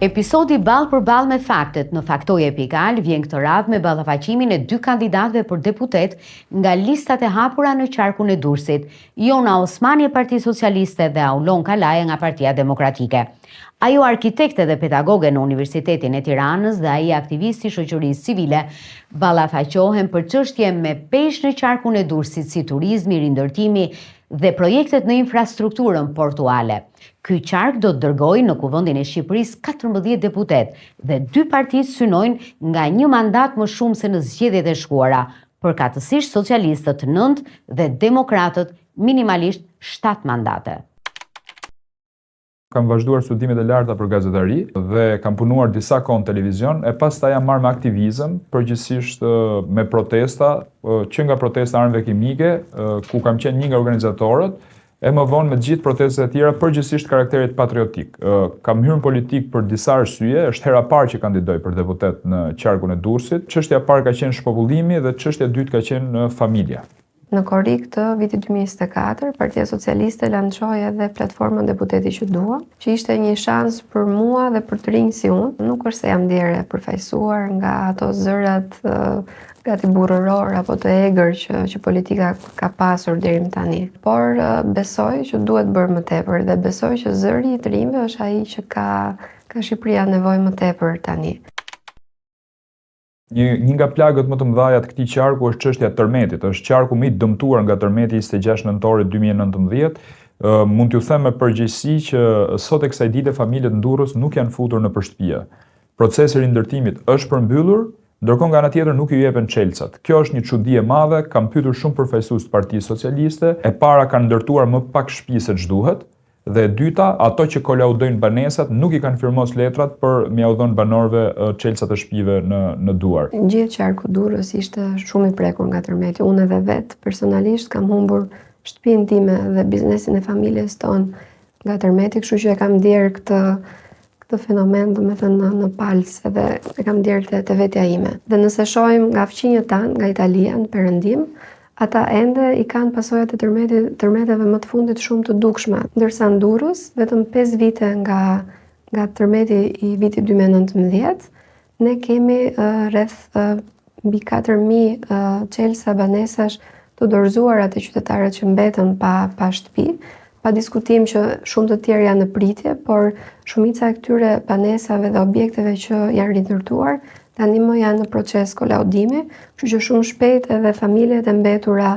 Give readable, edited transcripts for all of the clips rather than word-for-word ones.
Episodi ballë për ballë me faktet në Faktoj Epikal vjen këtë radhë me ballafaqimin e 2 kandidatëve për deputet nga listat e hapura në qarkun e Durrësit, Jona Osmani e Partisë Socialiste dhe Aulon Kalaja nga Partia Demokratike. Ajo arkitekte dhe pedagoge në Universitetin e Tiranës dhe ai aktivisti shoqërisë civile ballafaqohen për çështje me peshë në qarkun e Durrësit si turizmi, rindërtimi dhe projektet në infrastrukturën portuale. Ky qark do të dërgojë në Kuvendin e Shqipërisë 14 deputet dhe 2 partitë synojnë nga 1 mandat më shumë se në zgjedhjet e shkuara, përkatësisht socialistët 9 dhe demokratët minimalisht 7 mandate. Kam vazhduar studimet e larta për gazetari dhe kam punuar disa kohë në televizion, e pastaj jam marrë me aktivizëm, përgjithsisht me protesta, që nga protesta armëve kimike, ku kam qenë një nga organizatorët, e më vonë me gjithë protestet e tjera, përgjithsisht karakterit patriotik. Kam hyrë në politik për disa arsye, është hera parë që kandidoj për deputet në qarkun e Durrësit. Çështja e parë ka qenë shpopullimi dhe çështja e dytë ka qenë familja. Në korrik të vitit 2024, Partia Socialiste lançoi edhe platformën deputeti që dua, që ishte një shans për mua dhe për të rinj si unë. Nuk është se jam ndjerë e përfaqësuar nga ato zërat gati burrëror apo të egër që politika ka pasur deri më tani. Por besoj që duhet bërë më tepër dhe besoj që zëri i të rinjve është ai që ka Shqipëria nevojë më tepër tani. Një nga plagët më të mëdha të këtij qarku është çështja e tërmetit. Është qarku më i dëmtuar nga tërmeti 26 nëntorit 2019. Mund t'ju them me përgjegjësi që sot e kësaj dite familjet në Durrës nuk janë futur në shtëpi. Procesi i rindërtimit është përmbyllur, ndërkohë nga ana tjetër nuk i jepen çelçat. Kjo është një çudi e madhe, kam pyetur shumë përfaqësues të Partisë Socialiste, e para kanë ndërtuar më pak shtëpi se ç'duhet. Dhe e dyta, ato që kolaudojnë banesat nuk i kanë firmos letrat për m'ia u dhënë banorëve çelçat e shtëpive në duar. Gjithë qarku Durrës ishte shumë i prekur nga tërmeti. Unë edhe vetë personalisht kam humbur shtëpinë time dhe biznesin e familjes tonë nga tërmeti, kështu që e kam ndjerë këtë fenomen, domethënë në palës, edhe e kam ndjerë te vetja ime. Dhe nëse shohim nga fqinjët tanë, nga Italia në perëndim, ata ende i kanë pasojat e tërmeteve më të fundit shumë të dukshme, ndërsa në Durrës vetëm 5 vite nga tërmeti i vitit 2019, ne kemi rreth mbi 4.000 çelësa banesash të dorëzuara te qytetarët që mbetën pa shtëpi, pa diskutim që shumë të tjerë janë në pritje, por shumica e këtyre banesave dhe objekteve që janë rindërtuar tani më janë në proces kolaudimi, kështu që shumë shpejt edhe familjet e mbetura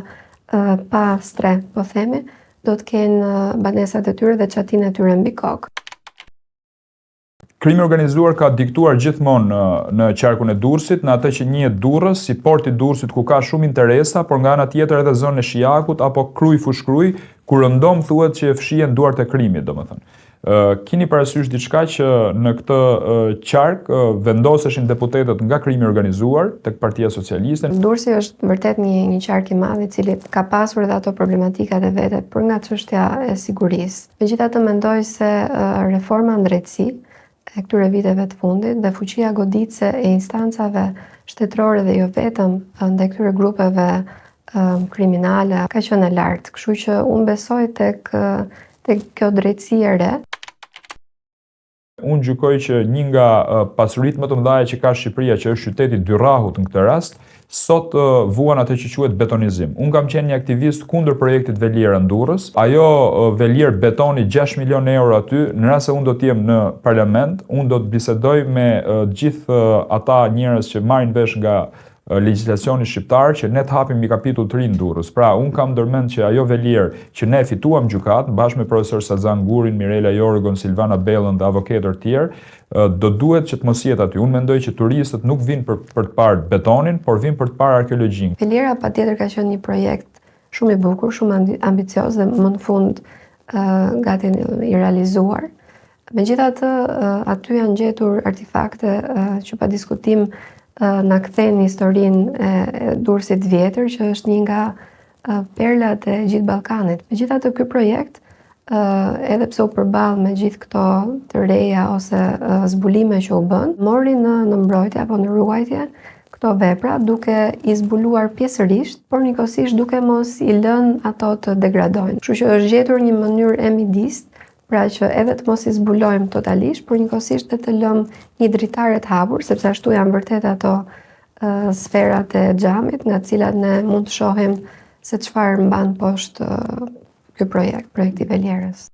pa stre, po themi, do të kenë banesat e tyre dhe çatinë e tyre mbi kokë. Krimi organizuar ka diktuar gjithmonë në qarkun e Durrësit, në atë që njihet Durrës, si porti i Durrësit ku ka shumë interesa, por nga ana tjetër edhe zonën e Shijakut apo Kruj-Fushkruj, ku rëndom thuhet që fshihen duart e krimit, domethënë. Kini parasysh diçka që në këtë qark vendoseshin deputetët nga krimi organizuar tek Partia Socialiste. Durrësi është vërtet një qark i madh i cili ka pasur edhe ato problematikat e vete për nga çështja e sigurisë. Megjithatë mendoj se reforma në drejtësi e këtyre viteve të fundit dhe fuqia goditëse e instancave shtetërore dhe jo vetëm ndaj këtyre grupeve kriminale ka qenë e lartë. Kështu që unë besoj tek kjo drejtësi e re. Unë gjykoj që një nga pasuritë më të mëdha që ka Shqipëria, që është qyteti dy rrahut në këtë rast, sot vuan atë që quhet betonizim. Unë kam qenë një aktivist kundër projektit Veliera në Durrës. Ajo velier betoni 6 milion euro aty, në rast se unë do të jem në parlament, unë do të bisedoj me gjithë ata njerëz që marrin vesh nga legjislacioni shqiptar që ne të hapim një kapitull të ri në Durrës. Pra, unë kam ndërmend që ajo velier që ne fituam gjykat bashkë me profesor Sazan Gurin, Mirela Jorgon, Silvana Bellën dhe avokatër tjerë, do duhet që të mos jetë aty. Unë mendoj që turistët nuk vinë për të parë betonin, por vinë për të parë arkeologjin. Veliera patjetër ka qenë një projekt shumë i bukur, shumë ambicioz dhe më në fund gati i realizuar. Megjithatë, aty janë gjetur artefakte që pa diskutim na kthejnë historinë e Durrësit vjetër, që është një nga perlat e gjithë Ballkanit. Megjithatë, ky projekt, edhe pse u përball me gjithë këto të reja ose zbulime që u bën, mori në mbrojtje apo në ruajtje këto vepra duke i zbuluar pjesërisht, por njëkohësisht duke mos i lënë ato të degradojnë. Kështu që është gjetur një mënyrë e midist Pra që edhe të mos i zbulojmë totalisht, por njëkohësisht dhe të lëmë një dritare të hapur, sepse ashtu janë vërtet ato sferat e xhamit nga të cilat ne mund të shohim se çfarë mban poshtë ky projekti Velierës.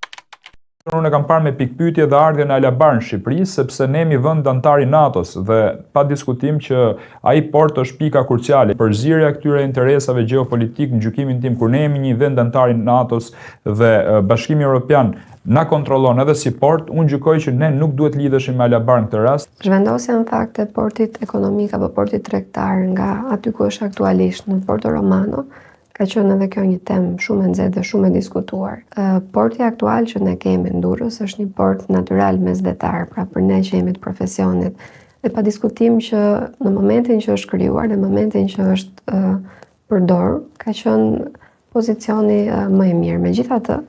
Unë e kam parë me pikpyetje dhe ardhjen e Alabar në Shqipëri, sepse ne jemi vend antar i NATO-s dhe pa diskutim që ai port është pika kruciale. Përzierja e këtyre interesave gjeopolitik në gjykimin tim, kur ne jemi një vend antar i NATO-s dhe Bashkimi Evropian na kontrollon edhe si port, unë gjykoj që ne nuk duhet lidheshim me Alabar në këtë rast. Zhvendosja në fakt e portit ekonomik apo portit tregtar nga aty ku është aktualisht në Porto Romano ka qenë edhe kjo një temë shumë e nxehtë dhe shumë e diskutuar. Porti aktual që ne kemi në Durrës është një port natyral mesdhetar, pra për ne që jemi të profesionit. Dhe pa diskutim që në momentin që është krijuar, në momentin që është përdorur, ka qenë pozicioni më i mirë. Megjithatë,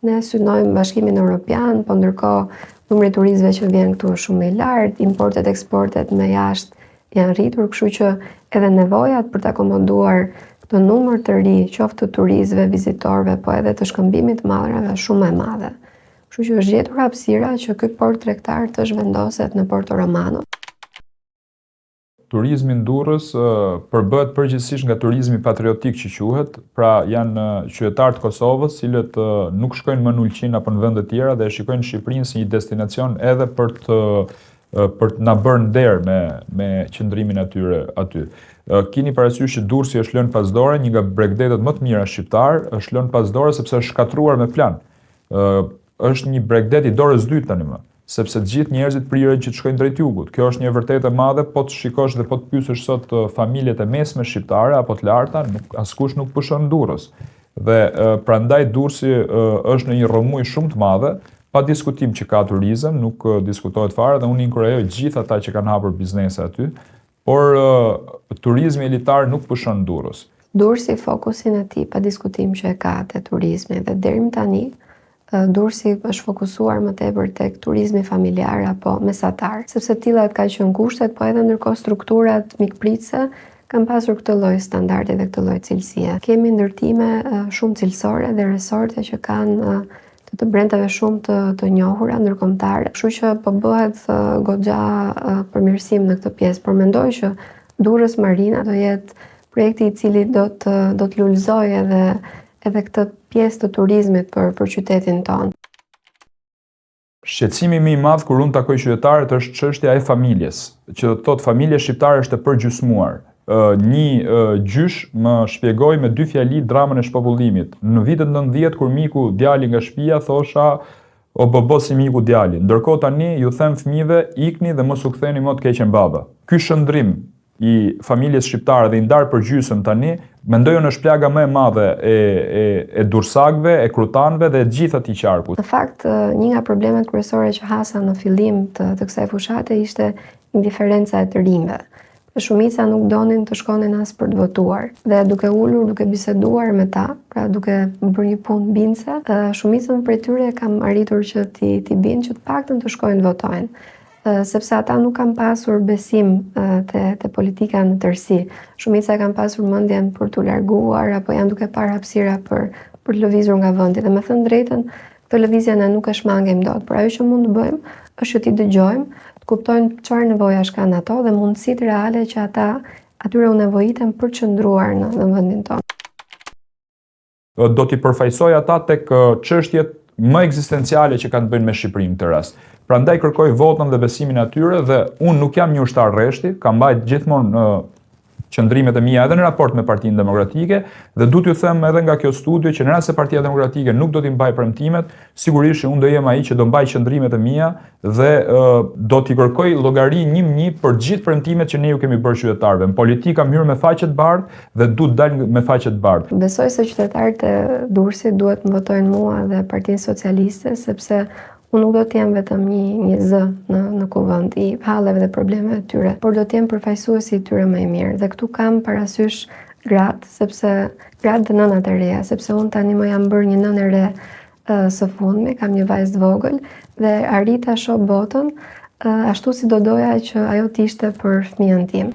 ne synojmë Bashkimin Evropian, po ndërkohë numri i turistëve që vjen këtu është shumë i lartë, importet, eksportet me jashtë janë rritur, kështu që edhe nevojat për të akomoduar këtë numër të ri, qoftë të turistëve, vizitorëve, po edhe të shkëmbimit të madrave shumë e madhe. Kështu që është gjetur hapësira që ky port tregtar të zhvendoset në Porto Romano. Turizmi në Durrës përbëhet përgjithsisht nga turizmi patriotik që quhet, pra janë qytetarë të Kosovës, cilët nuk shkojnë më në Ulqin apo në vende të tjera dhe e shikojnë Shqipërinë si një destinacion edhe për të na bërë nder me qëndrimin e tyre aty. Keni parasysh që Durrësi është lënë pas dore, një nga bregdetet më të mira shqiptar, është lënë pas dore sepse është shkatruar me plan. Është një bregdet i dorës dytë tani më, sepse të gjithë njerëzit priren që të shkojnë drejt jugut. Kjo është një e vërtetë e madhe, po të shikosh dhe po të pyesësh sot familjet e mesme shqiptare apo të larta, askush nuk pushon Durrës. Dhe prandaj Durrësi është në një rrëmuj shumë të madhe. Pa diskutim që ka turizëm, nuk diskutohet fare dhe unë inkurajoj gjithë ata që kanë hapur biznese aty, por turizmi elitar nuk pushon Durrës. Durrësi fokusin e tij pa diskutim që e ka te turizmi dhe deri më tani Durrësi është fokusuar më tepër tek turizmi familjar apo mesatar, sepse tillat ka qenë kushtet, po edhe ndërkohë strukturat mikpritëse kanë pasur këtë lloj standardi dhe këtë lloj cilësie. Kemi ndërtime shumë cilësore dhe resorte që kanë të brendave shumë të njohura ndërkombëtare. Kështu që po bëhet goxha përmirësim në këtë pjesë, por mendoj që Durrës Marina do jetë projekti i cili do të lulëzojë edhe këtë pjesë të turizmit për qytetin tonë. Shqetësimi më i madh kur unë takoj qytetarët është çështja e familjes, që thotë familja shqiptare është e përgjysmuar. Një gjysh më shpjegoi me 2 fjali dramën e shpopullimit. Në vitet 90 kur miku djali nga shtëpia thosha o bobo si miku djali. Ndërkohë tani ju them fëmijëve ikni dhe mos u ktheni më të keqen baba. Ky shëndrim i familjes shqiptare dhe i ndar për gjysmë tani, mendoj unë është plaga më e madhe e dursakëve, e krutanëve dhe të gjithë atij qarkut. Në fakt, një nga problemet kryesore që hasa në fillim të kësaj fushate ishte indiferenca e të rinjve. Shumica nuk donin të shkonin as për të votuar. Dhe duke ulur, duke biseduar me ta, pra duke bërë një punë bindse, shumicën prej tyre kam arritur që t'i bind që të paktën të shkojnë të votojnë. Sepse ata nuk kanë pasur besim te politika në tërësi. Shumica kanë pasur mendjen për t'u larguar apo janë duke parë hapësira për të lëvizur nga vendi. Dhe me thënë drejtën, këtë lëvizje ne nuk e shmangim dot, por ajo që mund të bëjmë është që t'i dëgjojmë, të kuptojnë çfarë nevojash kanë ato dhe mundësitë reale që ata atyre u nevojiten për të qëndruar në vendin tonë. Do t'i përfaqësoj ata tek çështjet më ekzistenciale që kanë të bëjnë me Shqipërinë në këtë rast. Prandaj kërkoj votën dhe besimin atyre dhe unë nuk jam një ushtar rreshti, kam mbajt gjithmonë qëndrimet e mia edhe në raport me Partinë Demokratike dhe du t'ju them edhe nga kjo studio që në rast se Partia Demokratike nuk do t'i mbaj premtimet, sigurisht që unë do jem ai që do mbaj qëndrimet e mia dhe do t'i kërkoj llogari një për gjithë premtimet që ne ju kemi bërë qytetarëve. Në politikë kam hyrë me faqe të bardhë dhe du të dal me faqe të bardhë. Besoj se qytetarët e Durrësit duhet të votojnë mua dhe Partinë Socialiste sepse unë nuk do t'jem vetëm një zë në kuvend i halleve dhe problemeve të tyre, por do t'jem përfaqësuesi i tyre më i mirë. Dhe këtu kam parasysh gratë, sepse gratë dhe nënat e reja, sepse unë tani më jam bërë një nënë e re së fundmi, kam një vajzë të vogël dhe arrita shoh botën ashtu si do doja që ajo t'ishte për fëmijën tim.